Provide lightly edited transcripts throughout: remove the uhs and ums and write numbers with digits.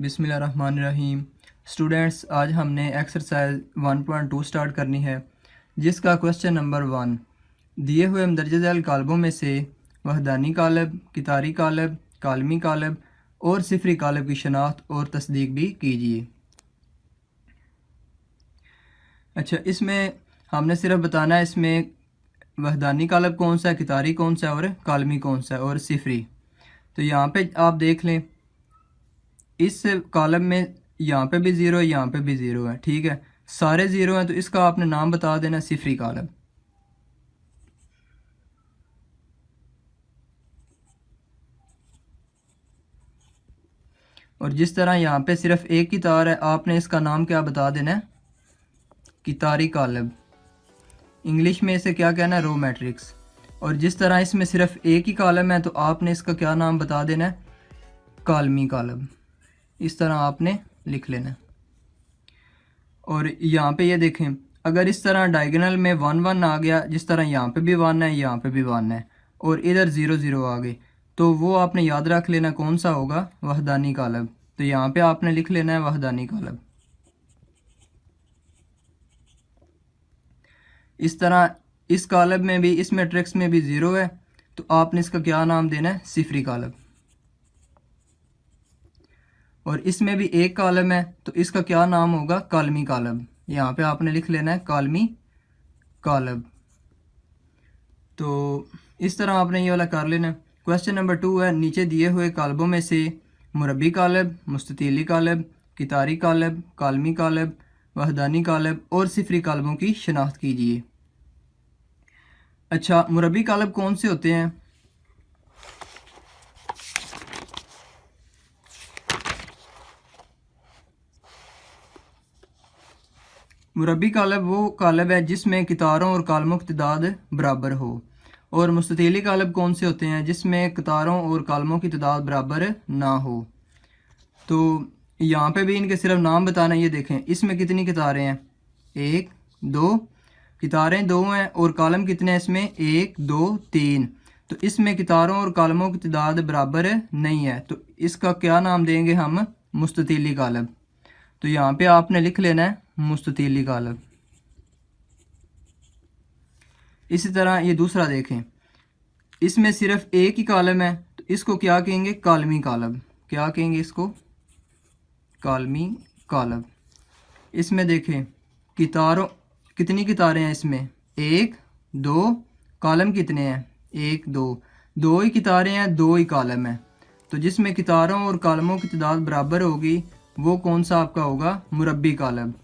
बिस्मिल्लाहिर्रहमानिर्रहीम। स्टूडेंट्स, आज हमने एक्सरसाइज 1.2 स्टार्ट करनी है, जिसका क्वेश्चन नंबर 1, दिए हुए मंदरजा झैल कालबों में से वहदानी कालब, कितारी कालब, कालमी कालब और सिफरी कालब की शनाख्त और तस्दीक भी कीजिए। अच्छा, इसमें हमने सिर्फ बताना है इसमें वहदानी कालब कौन सा है, कितारी कौन सा है और कालमी कौन सा है और सिफरी। तो यहाँ पे आप देख लें, इस कॉलम में यहाँ पे भी ज़ीरो है, यहाँ पे भी ज़ीरो है, ठीक है, सारे ज़ीरो हैं, तो इसका आपने नाम बता देना सिफरी कॉलम। और जिस तरह यहाँ पे सिर्फ एक ही तार है, आपने इसका नाम क्या बता देना है, कितारी कॉलम। इंग्लिश में इसे क्या कहना है, रो मैट्रिक्स। और जिस तरह इसमें सिर्फ एक ही कॉलम है, तो आपने इसका क्या नाम बता देना है, कालमी कॉलम। इस तरह आपने लिख लेना। और यहाँ पे ये देखें, अगर इस तरह डायगोनल में 1 1 आ गया, जिस तरह यहाँ पे भी 1 है, यहाँ पे भी 1 है, और इधर 0 0 आ गए, तो वो आपने याद रख लेना कौन सा होगा, वहदानी कालब। तो यहाँ पे आपने लिख लेना है वहदानी कालब। इस तरह इस कालब में भी, इस मैट्रिक्स में भी 0 है, तो आपने इसका क्या नाम देना है, सिफरी कालब। और इसमें भी एक कॉलम है, तो इसका क्या नाम होगा, कालमी कॉलम। यहाँ पे आपने लिख लेना है कालमी कॉलम। तो इस तरह आपने ये वाला कर लेना। क्वेश्चन नंबर 2 है, नीचे दिए हुए कालबों में से मुरब्बी कालब, मुस्ततीली कालब, कितारी कालब, कालमी कालब, वहदानी कालब और सिफरी कालबों की शनाख्त कीजिए। अच्छा, मुरब्बी कालब कौन से होते हैं? मुरब्बी कालब वो कालब है जिसमें कितारों और कालमों की तादाद बराबर हो। और मुस्ततीली कालब कौन से होते हैं? जिसमें कितारों और कालमों की तादाद बराबर ना हो। तो यहाँ पे भी इनके सिर्फ नाम बताना। ये देखें, इसमें कितनी कितारें हैं, 1 2, कितारें 2 हैं, और कालम कितने हैं इसमें, 1 2 3। तो इसमें कितारों और कालमों की तादाद बराबर नहीं है, तो इसका क्या नाम देंगे हम, मुस्ततीली कालब। तो यहाँ पे आपने लिख लेना है मुस्ततीली कालब। इसी तरह ये दूसरा देखें, इसमें सिर्फ एक ही कालम है, तो इसको क्या कहेंगे, कालमी कालब। क्या कहेंगे इसको, कालमी कालब। इसमें देखें, कितारों कितनी कितारें हैं इसमें, 1 2, कालम कितने हैं, 1 2, 2 ही कितारें हैं, 2 ही कालम है। तो जिसमें कितारों और कालमों की तादाद बराबर होगी, वो कौन सा आपका होगा, मुरब्बी कालब।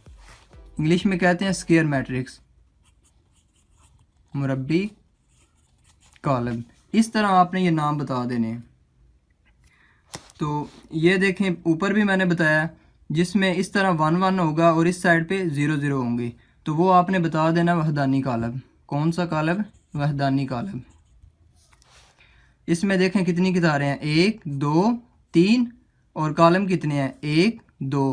इंग्लिश में कहते हैं स्क्वायर मैट्रिक्स, मुरब्बी कालब। इस तरह आपने ये नाम बता देने। तो ये देखें, ऊपर भी मैंने बताया, जिसमें इस तरह 1 1 होगा और इस साइड पे 0 0 होंगे, तो वो आपने बता देना वहदानी कालब। कौन सा कालब, वहदानी कालब। इसमें देखें कितनी कितारें हैं, 1 2 3, और कालम कितने हैं, 1 2,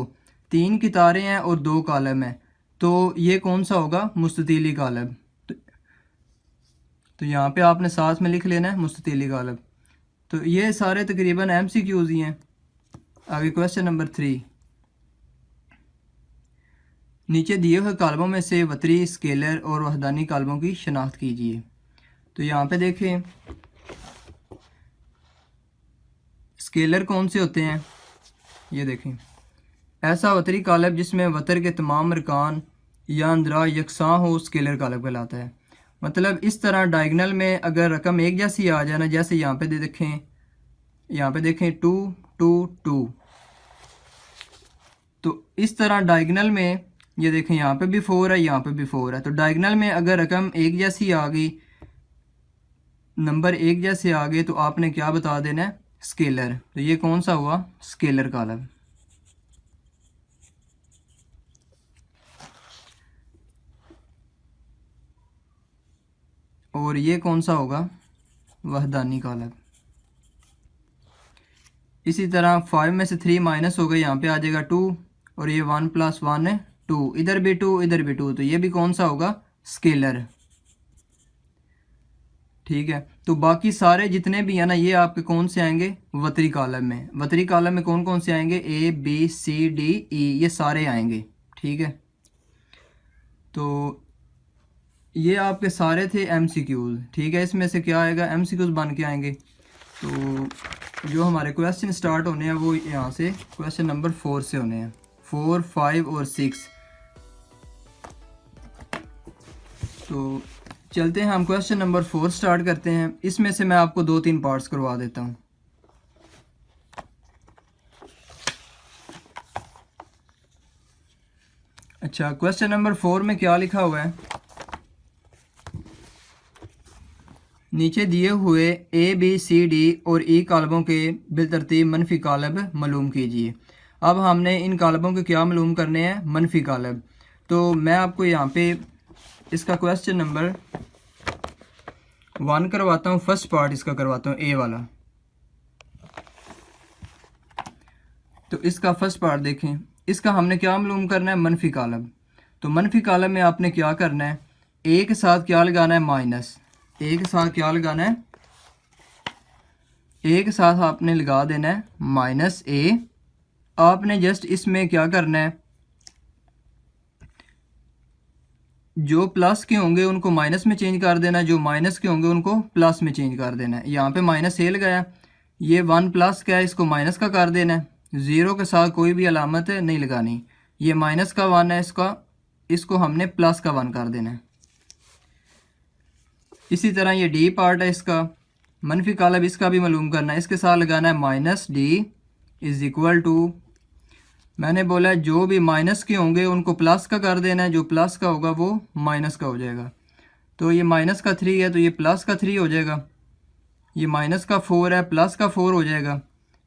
3 कितारें हैं और 2 कालम हैं, तो ये कौन सा होगा, मुस्ततीली कालब। तो यहाँ पे आपने साथ में लिख लेना है मुस्ततीली कालब। तो ये सारे तकरीबन MCQs ही हैं। आगे क्वेश्चन नंबर 3, नीचे दिए हुए कालबों में से वतरी, स्केलर और वहदानी कालबों की शनाख्त कीजिए। तो यहाँ पे देखें, स्केलर कौन से होते हैं, ये देखें, ऐसा वतरी कालब जिसमें वतर के तमाम अरकान या अंदरा यकसां हो, स्केलर कालब कहलाता है। मतलब इस तरह डायगोनल में अगर रकम एक जैसी आ जाए ना, जैसे यहाँ पे देखें, यहाँ पे देखें 2 2 2, तो इस तरह डायगोनल में ये देखें, यहाँ पे भी 4 है, यहाँ पे भी 4 है, तो डायगोनल में अगर रकम एक जैसी आ गई, नंबर एक जैसे आ गए, तो आपने क्या बता देना है, स्केलर। तो ये कौन सा हुआ, स्केलर कालब। और ये कौन सा होगा, वहदानी कालब। इसी तरह 5 में से 3 माइनस हो गए, यहाँ पे आ जाएगा 2, और ये 1 + 1 है 2, इधर भी 2 इधर भी 2, तो ये भी कौन सा होगा, स्केलर। ठीक है। तो बाकी सारे जितने भी हैं ना ये आपके कौन से आएंगे, वतरी कॉलम में। वतरी कॉलम में कौन कौन से आएंगे, A B C D E, ये सारे आएंगे। ठीक है, तो ये आपके सारे थे MCQs। ठीक है, इसमें से क्या आएगा, MCQs बन के आएंगे। तो जो हमारे क्वेश्चन स्टार्ट होने हैं वो यहाँ से क्वेश्चन नंबर 4 से होने हैं, 4, 5 और 6। तो चलते हैं हम क्वेश्चन नंबर 4 स्टार्ट करते हैं। इसमें से मैं आपको 2-3 पार्ट्स करवा देता हूँ। अच्छा, क्वेश्चन नंबर 4 में क्या लिखा हुआ है, नीचे दिए हुए ए बी सी डी और ई कालमों के बिलतरतीब मनफी कालब मालूम कीजिए। अब हमने इन कालमों के क्या मालूम करने हैं, मनफी कालब। तो मैं आपको यहाँ पे इसका क्वेश्चन नंबर 1 करवाता हूँ, फर्स्ट पार्ट इसका करवाता हूँ, ए वाला। तो इसका फर्स्ट पार्ट देखें, इसका हमने क्या मालूम करना है, मनफी कालब। तो मनफी कालब में आपने क्या करना है, ए के साथ क्या लगाना है, माइनस। ए के साथ क्या लगाना है, ए के साथ आपने लगा देना है माइनस ए। आपने जस्ट इसमें क्या करना है, जो प्लस के होंगे उनको माइनस में चेंज कर देना, जो माइनस के होंगे उनको प्लस में चेंज कर देना है। यहाँ पे माइनस ए लगाया, ये 1 प्लस क्या है, इसको माइनस का कर देना है। 0 के साथ कोई भी अलामत नहीं लगानी। ये माइनस का 1 है, इसको हमने प्लस का 1 कर देना है। इसी तरह ये डी पार्ट है इसका, मनफी कालब, इसका भी मालूम करना है। इसके साथ लगाना है minus D is equal to, मैंने बोला है जो भी माइनस के होंगे उनको प्लस का कर देना है, जो प्लस का होगा वो माइनस का हो जाएगा। तो ये माइनस का 3 है तो ये प्लस का 3 हो जाएगा। ये माइनस का 4 है, प्लस का 4 हो जाएगा।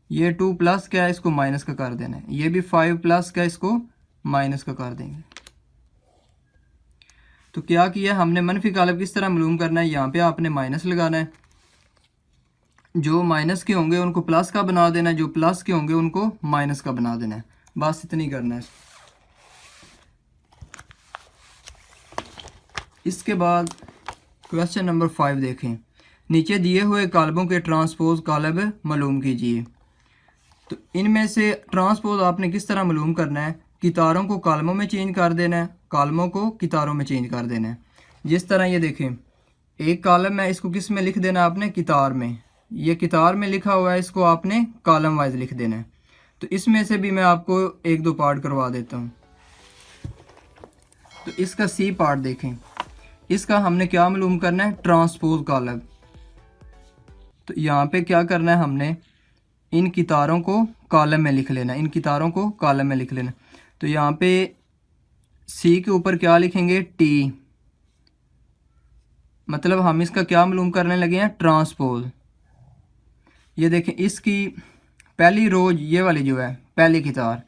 ये 2 प्लस क्या है, इसको माइनस का कर देना है। ये भी 5 प्लस का, इसको माइनस का कर देंगे। तो क्या किया हमने, मनफी कालब किस तरह मालूम करना है, यहाँ पे आपने माइनस लगाना है, जो माइनस के होंगे उनको प्लस का बना देना है, जो प्लस के होंगे उनको माइनस का बना देना है। बस इतनी करना है। इसके बाद क्वेश्चन नंबर 5 देखें, नीचे दिए हुए कालमों के ट्रांसपोज कालब मालूम कीजिए। तो इनमें से ट्रांसपोज आपने किस तरह मालूम करना है, कितारों को कालमों में चेंज कर देना है, कालमों को कितारों में चेंज कर देना है। जिस तरह ये देखें, एक कालम है, इसको किस में लिख देना आपने, कितार में। ये कितार में लिखा हुआ है, इसको आपने कॉलम वाइज लिख देना है। तो इसमें से भी मैं आपको 1-2 पार्ट करवा देता हूँ। तो इसका सी पार्ट देखें, इसका हमने क्या मालूम करना है, ट्रांसपोज कालम। तो यहाँ पे क्या करना है, हमने इन कितारों को कॉलम में लिख लेना, इन कितारों को कॉलम में लिख लेना। तो यहाँ पे सी के ऊपर क्या लिखेंगे, टी, मतलब हम इसका क्या मालूम करने लगे हैं, ट्रांसपोज। ये देखें, इसकी पहली रो ये वाली जो है, पहली कितार,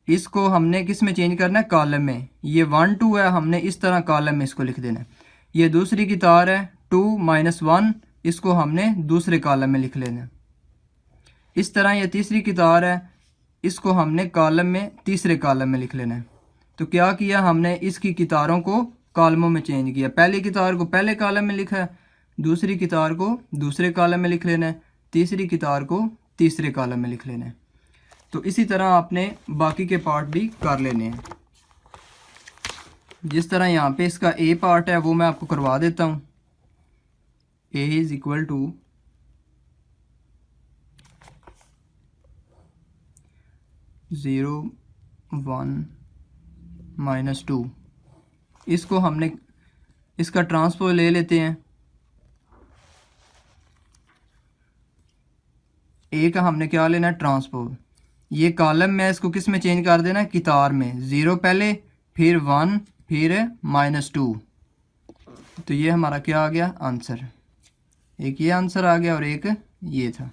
इसको हमने किस में चेंज करना है, कॉलम में। ये 1 2 है, हमने इस तरह कॉलम में इसको लिख देना है। ये दूसरी कितार है 2 - 1, इसको हमने दूसरे कॉलम में लिख लेना है। इस तरह ये तीसरी कितार है, इसको हमने कॉलम में तीसरे कॉलम में लिख लेना है। तो क्या किया हमने, इसकी कितारों को कॉलमों में चेंज किया। पहली कितार को पहले कॉलम में लिखा है, दूसरी कितार को दूसरे कॉलम में लिख लेना है, तीसरी कितार को तीसरे कॉलम में लिख लेना है। तो इसी तरह आपने बाकी के पार्ट भी कर लेने हैं। जिस तरह यहाँ पे इसका ए पार्ट है वो मैं आपको करवा देता हूँ। ए इज इक्वल टू 0 1 -2। इसको हमने इसका ट्रांसपोज ले लेते हैं। ए का हमने क्या लेना है, ट्रांसपोज। ये कॉलम में इसको किस में चेंज कर देना है, कितार में। 0 पहले, फिर 1, फिर -2। तो ये हमारा क्या आ गया, आंसर। एक ये आंसर आ गया और एक ये था।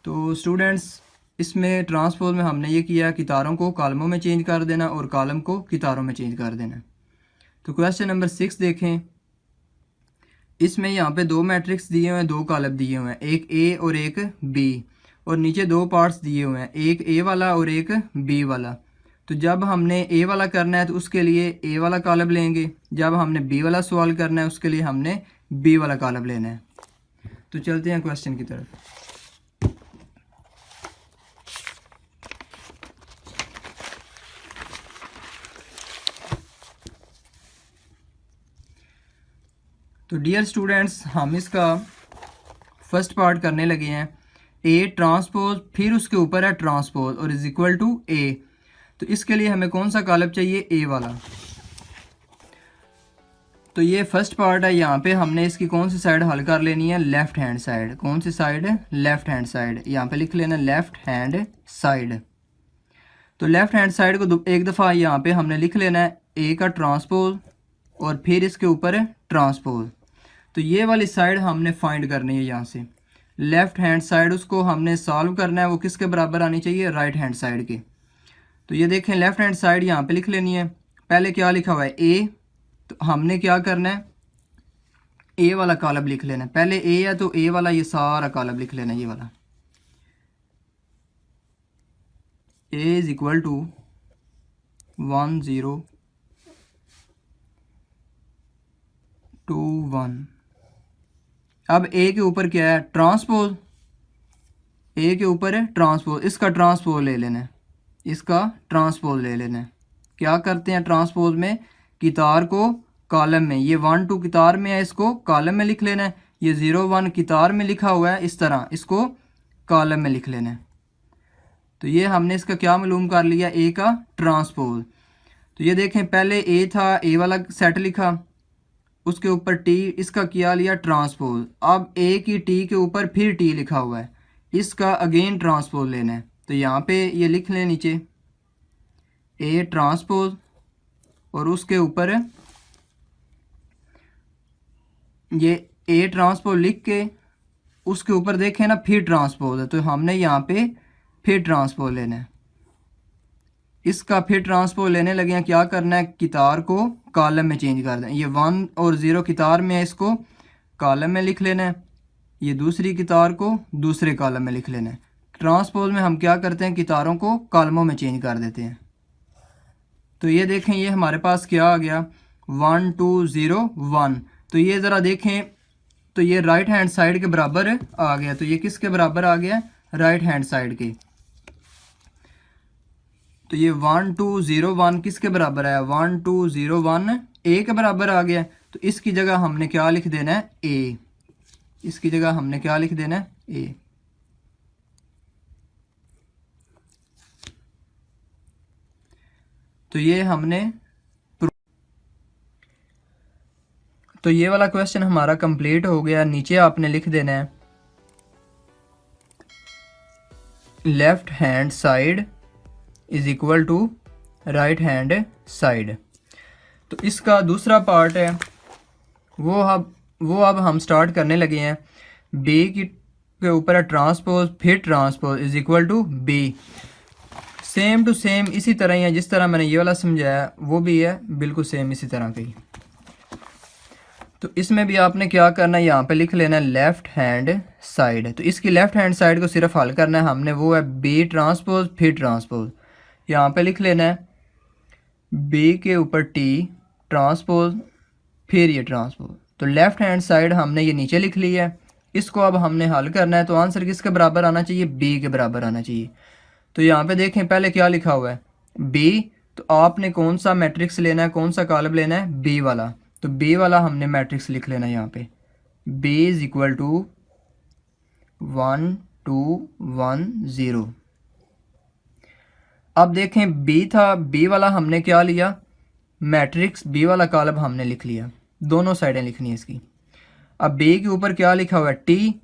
तो स्टूडेंट्स, इसमें ट्रांसपोज में हमने ये किया, कितारों को कॉलमों में चेंज कर देना और कॉलम को कितारों में चेंज कर देना। तो क्वेश्चन नंबर 6 देखें, इसमें यहाँ पे 2 मैट्रिक्स दिए हुए हैं, 2 कॉलम दिए हुए हैं, एक ए और एक बी, और नीचे 2 पार्ट्स दिए हुए हैं, एक ए वाला और एक बी वाला। तो जब हमने ए वाला करना है तो उसके लिए ए वाला कॉलम लेंगे, जब हमने बी वाला सवाल करना है उसके लिए हमने बी वाला कॉलम लेना है। तो चलते हैं क्वेश्चन की तरफ। तो डियर स्टूडेंट्स, हम इसका फर्स्ट पार्ट करने लगे हैं। ए ट्रांसपोज, फिर उसके ऊपर है ट्रांसपोज और इज इक्वल टू ए। तो इसके लिए हमें कौन सा कॉलम चाहिए? ए वाला। तो ये फर्स्ट पार्ट है। यहाँ पे हमने इसकी कौन सी साइड हल कर लेनी है? Left hand side. कौन सी साइड? Left hand side. यहाँ पे लिख लेना लेफ्ट हैंड साइड। तो लेफ्ट हैंड साइड को एक दफ़ा यहाँ पे हमने लिख लेना है ए का ट्रांसपोज और फिर इसके ऊपर ट्रांसपोज। तो ये वाली साइड हमने फाइंड करनी है यहाँ से। लेफ्ट हैंड साइड उसको हमने सॉल्व करना है, वो किसके बराबर आनी चाहिए? राइट हैंड साइड के। तो ये देखें लेफ्ट हैंड साइड यहाँ पे लिख लेनी है। पहले क्या लिखा हुआ है? ए। तो हमने क्या करना है? ए वाला कॉलम लिख लेना है। पहले ए है तो ए वाला ये सारा कॉलम लिख लेना है, ये वाला। ए इज इक्वल टू 1 0 2 1। अब ए के ऊपर क्या है? ट्रांसपोज। ए के ऊपर है ट्रांसपोज, इसका ट्रांसपोज ले लेना है, इसका ट्रांसपोज ले लेना है। क्या करते हैं ट्रांसपोज में? कितार को कॉलम में, ये 1 2 कितार में है, इसको कॉलम में लिख लेना है। ये 0 1 कितार में लिखा हुआ है, इस तरह इसको कॉलम में लिख लेना है। तो ये हमने इसका क्या मालूम कर लिया? ए का ट्रांसपोज। तो ये देखें पहले ए था, ए वाला सेट लिखा, उसके ऊपर टी, इसका किया लिया ट्रांसपोज। अब ए की टी के ऊपर फिर टी लिखा हुआ है, इसका अगेन ट्रांसपोज लेना है। तो यहाँ पे ये लिख लें नीचे ए ट्रांसपोज और उसके ऊपर ये ए ट्रांसपोज लिख के उसके ऊपर देखें ना फिर ट्रांसपोज है, तो हमने यहाँ पे फिर ट्रांसपोज लेना है। इसका फिर ट्रांसपोज लेने लगे हैं, क्या करना है? कितार को कॉलम में चेंज कर दें। ये 1 और 0 कितार में है, इसको कॉलम में लिख लेना है। ये दूसरी कितार को दूसरे कॉलम में लिख लेना है। ट्रांसपोज में हम क्या करते हैं? कितारों को कॉलमों में चेंज कर देते हैं। तो ये देखें ये हमारे पास क्या आ गया? 1 2 0 1। तो ये ज़रा देखें, तो ये राइट हैंड साइड के बराबर आ गया। तो ये किसके बराबर आ गया? राइट हैंड साइड के। तो ये 1 2 0 1 किसके बराबर है? 1 2 0 1 ए के बराबर आ गया। तो इसकी जगह हमने क्या लिख देना है? ए। इसकी जगह हमने क्या लिख देना है? ए। तो ये हमने, तो ये वाला क्वेश्चन हमारा कंप्लीट हो गया। नीचे आपने लिख देना है left hand side is equal to right hand side. तो इसका दूसरा पार्ट है वो अब हम स्टार्ट करने लगे हैं। बी के ऊपर है ट्रांसपोज, फिर transpose is equal to B. Same to same इसी तरह ही है, जिस तरह मैंने ये वाला समझाया वो भी है बिल्कुल सेम इसी तरह का ही। तो इसमें भी आपने क्या करना है? यहाँ पे लिख लेना है लेफ्ट हैंड साइड। तो इसकी लेफ्ट हैंड साइड को सिर्फ हल करना है हमने, वो है बी ट्रांसपोज फिर ट्रांसपोज। यहाँ पे लिख लेना है बी के ऊपर टी ट्रांसपोज फिर ये ट्रांसपोज। तो लेफ्ट हैंड साइड हमने ये नीचे लिख ली है, इसको अब हमने हल करना है। तो आंसर किसके बराबर आना चाहिए? बी के बराबर आना चाहिए। तो यहाँ पे देखें पहले क्या लिखा हुआ है? बी। तो आपने कौन सा मैट्रिक्स लेना है, कौन सा कॉलम लेना है? बी वाला। तो बी वाला हमने मैट्रिक्स लिख लेना है यहाँ पे। B is equal to 1 2 1 0। अब देखें बी था, बी वाला हमने क्या लिया? मैट्रिक्स बी वाला कॉलम हमने लिख लिया, दोनों साइडें लिखनी है इसकी। अब बी के ऊपर क्या लिखा हुआ है? टी।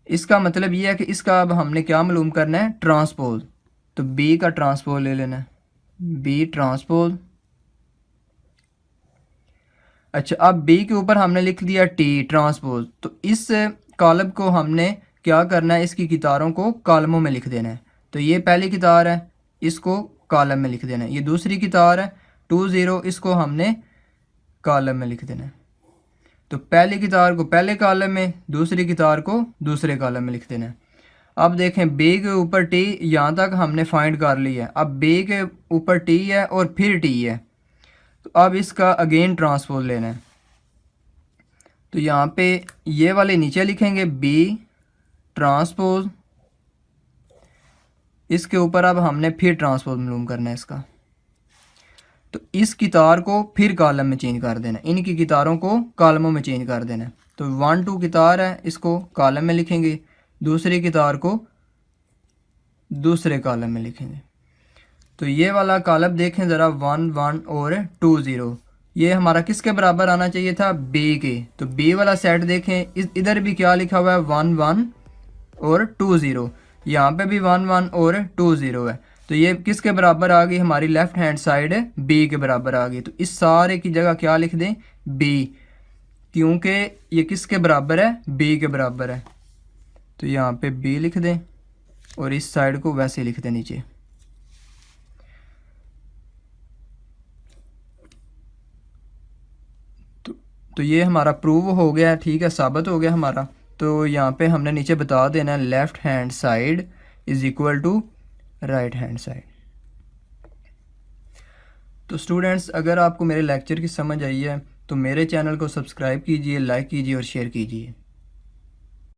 इसका मतलब ये है कि इसका अब हमने क्या मालूम करना है? ट्रांसपोज। तो बी का ट्रांसपोज ले लेना है, बी ट्रांसपोज। अच्छा, अब बी के ऊपर हमने लिख दिया टी ट्रांसपोज। तो इस कॉलम को हमने क्या करना है? इसकी कितारों को कॉलमों में लिख देना है। तो ये पहली कितार है, इसको कॉलम में लिख देना है। ये दूसरी कितार है 2 0, इसको हमने कॉलम में लिख देना है। तो पहली कितार को पहले कॉलम में, दूसरी कितार को दूसरे कॉलम में लिख देना है। अब देखें बी के ऊपर टी, यहाँ तक हमने फाइंड कर लिया है। अब बी के ऊपर टी है और फिर टी है, तो अब इसका अगेन ट्रांसपोज लेना है। तो यहाँ पे ये वाले नीचे लिखेंगे बी ट्रांसपोज, इसके ऊपर अब हमने फिर ट्रांसपोज मालूम करना है इसका। तो इस कितार को फिर कॉलम में चेंज कर देना, इनकी कितारों को कॉलमों में चेंज कर देना। तो 1 2 कितार है, इसको कॉलम में लिखेंगे, दूसरी कितार को दूसरे कॉलम में लिखेंगे। तो ये वाला कॉलम देखें ज़रा 1 1 और 2 0, ये हमारा किसके बराबर आना चाहिए था, बी के। तो बी वाला सेट देखें, इधर भी क्या लिखा हुआ है 1 1 और 2 0, यहाँ पे भी 1 1 और 2 0 है। तो ये किसके बराबर आ गई, हमारी लेफ्ट हैंड साइड बी के बराबर आ गई। तो इस सारे की जगह क्या लिख दें, बी, क्योंकि ये किसके बराबर है, बी के बराबर है। तो यहाँ पे बी लिख दें और इस साइड को वैसे लिख दें नीचे। तो ये हमारा प्रूव हो गया, ठीक है, साबित हो गया हमारा। तो यहाँ पे हमने नीचे बता देना है left hand side is equal to right hand side. तो स्टूडेंट्स, अगर आपको मेरे लेक्चर की समझ आई है तो मेरे चैनल को सब्सक्राइब कीजिए, लाइक कीजिए और शेयर कीजिए।